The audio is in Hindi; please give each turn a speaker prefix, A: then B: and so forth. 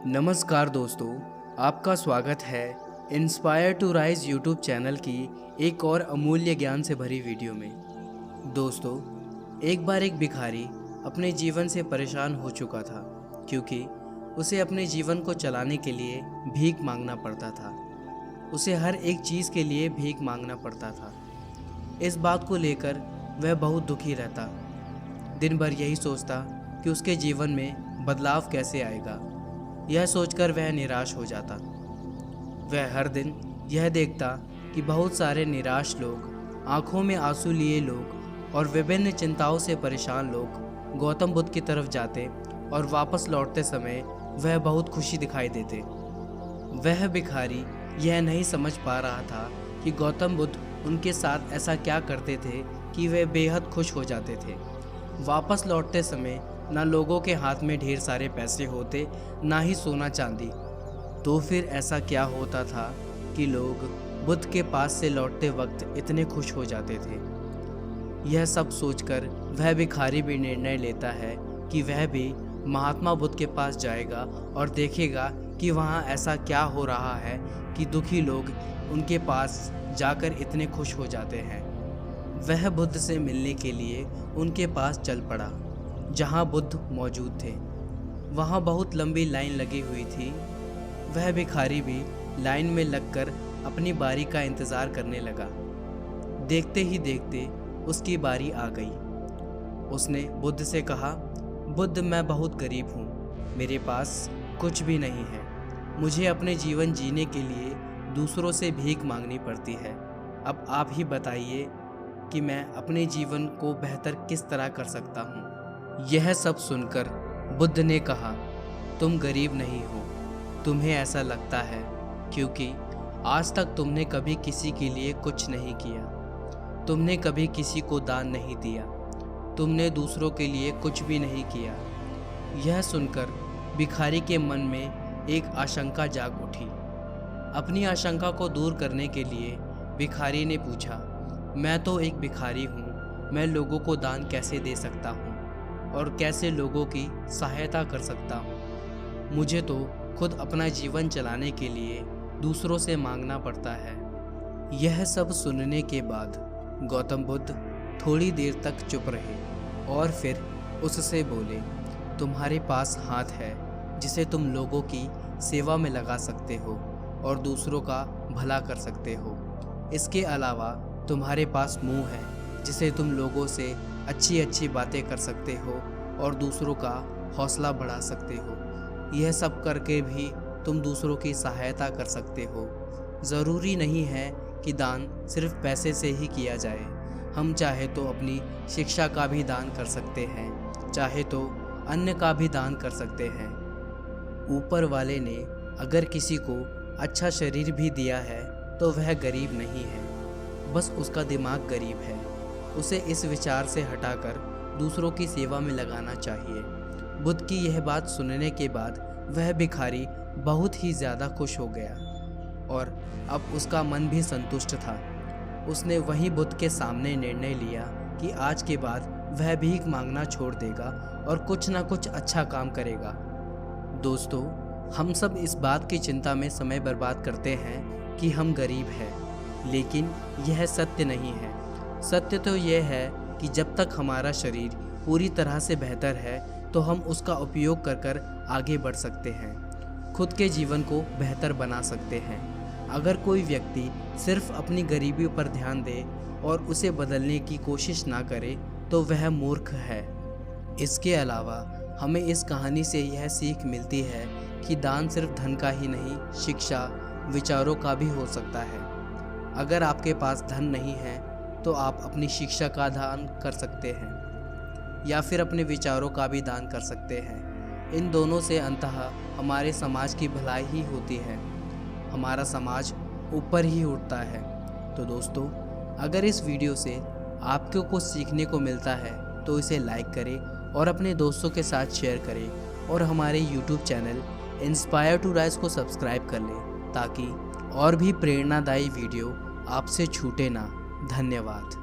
A: नमस्कार दोस्तों, आपका स्वागत है inspire to rise YouTube channel की एक और अमूल्य ज्ञान से भरी वीडियो में। दोस्तों, एक बार एक भिखारी अपने जीवन से परेशान हो चुका था क्योंकि उसे अपने जीवन को चलाने के लिए भीख मांगना पड़ता था। उसे हर एक चीज़ के लिए भीख मांगना पड़ता था। इस बात को लेकर वह बहुत दुखी रहता, दिन भर यही सोचता कि उसके जीवन में बदलाव कैसे आएगा। यह सोचकर वह निराश हो जाता। वह हर दिन यह देखता कि बहुत सारे निराश लोग, आंखों में आंसू लिए लोग और विभिन्न चिंताओं से परेशान लोग गौतम बुद्ध की तरफ जाते और वापस लौटते समय वह बहुत खुशी दिखाई देते। वह भिखारी यह नहीं समझ पा रहा था कि गौतम बुद्ध उनके साथ ऐसा क्या करते थे कि वे बेहद खुश हो जाते थे। वापस लौटते समय ना लोगों के हाथ में ढेर सारे पैसे होते, ना ही सोना चांदी। तो फिर ऐसा क्या होता था कि लोग बुद्ध के पास से लौटते वक्त इतने खुश हो जाते थे। यह सब सोचकर वह भिखारी भी निर्णय लेता है कि वह भी महात्मा बुद्ध के पास जाएगा और देखेगा कि वहाँ ऐसा क्या हो रहा है कि दुखी लोग उनके पास जाकर इतने खुश हो जाते हैं। वह बुद्ध से मिलने के लिए उनके पास चल पड़ा जहाँ बुद्ध मौजूद थे। वहाँ बहुत लंबी लाइन लगी हुई थी। वह भिखारी भी लाइन में लगकर अपनी बारी का इंतज़ार करने लगा। देखते ही देखते उसकी बारी आ गई। उसने बुद्ध से कहा, बुद्ध, मैं बहुत गरीब हूँ, मेरे पास कुछ भी नहीं है। मुझे अपने जीवन जीने के लिए दूसरों से भीख मांगनी पड़ती है। अब आप ही बताइए कि मैं अपने जीवन को बेहतर किस तरह कर सकता हूँ। यह सब सुनकर बुद्ध ने कहा, तुम गरीब नहीं हो, तुम्हें ऐसा लगता है क्योंकि आज तक तुमने कभी किसी के लिए कुछ नहीं किया। तुमने कभी किसी को दान नहीं दिया। तुमने दूसरों के लिए कुछ भी नहीं किया। यह सुनकर भिखारी के मन में एक आशंका जाग उठी। अपनी आशंका को दूर करने के लिए भिखारी ने पूछा, मैं तो एक भिखारी हूँ, मैं लोगों को दान कैसे दे सकता हूँ और कैसे लोगों की सहायता कर सकता हूँ। मुझे तो खुद अपना जीवन चलाने के लिए दूसरों से मांगना पड़ता है। यह सब सुनने के बाद गौतम बुद्ध थोड़ी देर तक चुप रहे और फिर उससे बोले, तुम्हारे पास हाथ है जिसे तुम लोगों की सेवा में लगा सकते हो और दूसरों का भला कर सकते हो। इसके अलावा तुम्हारे पास मुंह है जिसे तुम लोगों से अच्छी अच्छी बातें कर सकते हो और दूसरों का हौसला बढ़ा सकते हो। यह सब करके भी तुम दूसरों की सहायता कर सकते हो। ज़रूरी नहीं है कि दान सिर्फ पैसे से ही किया जाए। हम चाहे तो अपनी शिक्षा का भी दान कर सकते हैं, चाहे तो अन्न का भी दान कर सकते हैं। ऊपर वाले ने अगर किसी को अच्छा शरीर भी दिया है तो वह गरीब नहीं है, बस उसका दिमाग गरीब है। उसे इस विचार से हटाकर दूसरों की सेवा में लगाना चाहिए। बुद्ध की यह बात सुनने के बाद वह भिखारी बहुत ही ज़्यादा खुश हो गया और अब उसका मन भी संतुष्ट था। उसने वहीं बुद्ध के सामने निर्णय लिया कि आज के बाद वह भीख मांगना छोड़ देगा और कुछ ना कुछ अच्छा काम करेगा। दोस्तों, हम सब इस बात की चिंता में समय बर्बाद करते हैं कि हम गरीब हैं, लेकिन यह सत्य नहीं है। सत्य तो यह है कि जब तक हमारा शरीर पूरी तरह से बेहतर है तो हम उसका उपयोग कर आगे बढ़ सकते हैं, खुद के जीवन को बेहतर बना सकते हैं। अगर कोई व्यक्ति सिर्फ अपनी गरीबी पर ध्यान दे और उसे बदलने की कोशिश ना करे तो वह मूर्ख है। इसके अलावा हमें इस कहानी से यह सीख मिलती है कि दान सिर्फ धन का ही नहीं, शिक्षा, विचारों का भी हो सकता है। अगर आपके पास धन नहीं है तो आप अपनी शिक्षा का दान कर सकते हैं या फिर अपने विचारों का भी दान कर सकते हैं। इन दोनों से अंततः हमारे समाज की भलाई ही होती है, हमारा समाज ऊपर ही उठता है। तो दोस्तों, अगर इस वीडियो से आपको कुछ सीखने को मिलता है तो इसे लाइक करें और अपने दोस्तों के साथ शेयर करें और हमारे YouTube channel inspire to rise को सब्सक्राइब कर लें ताकि और भी प्रेरणादायी वीडियो आपसे छूटे ना। धन्यवाद।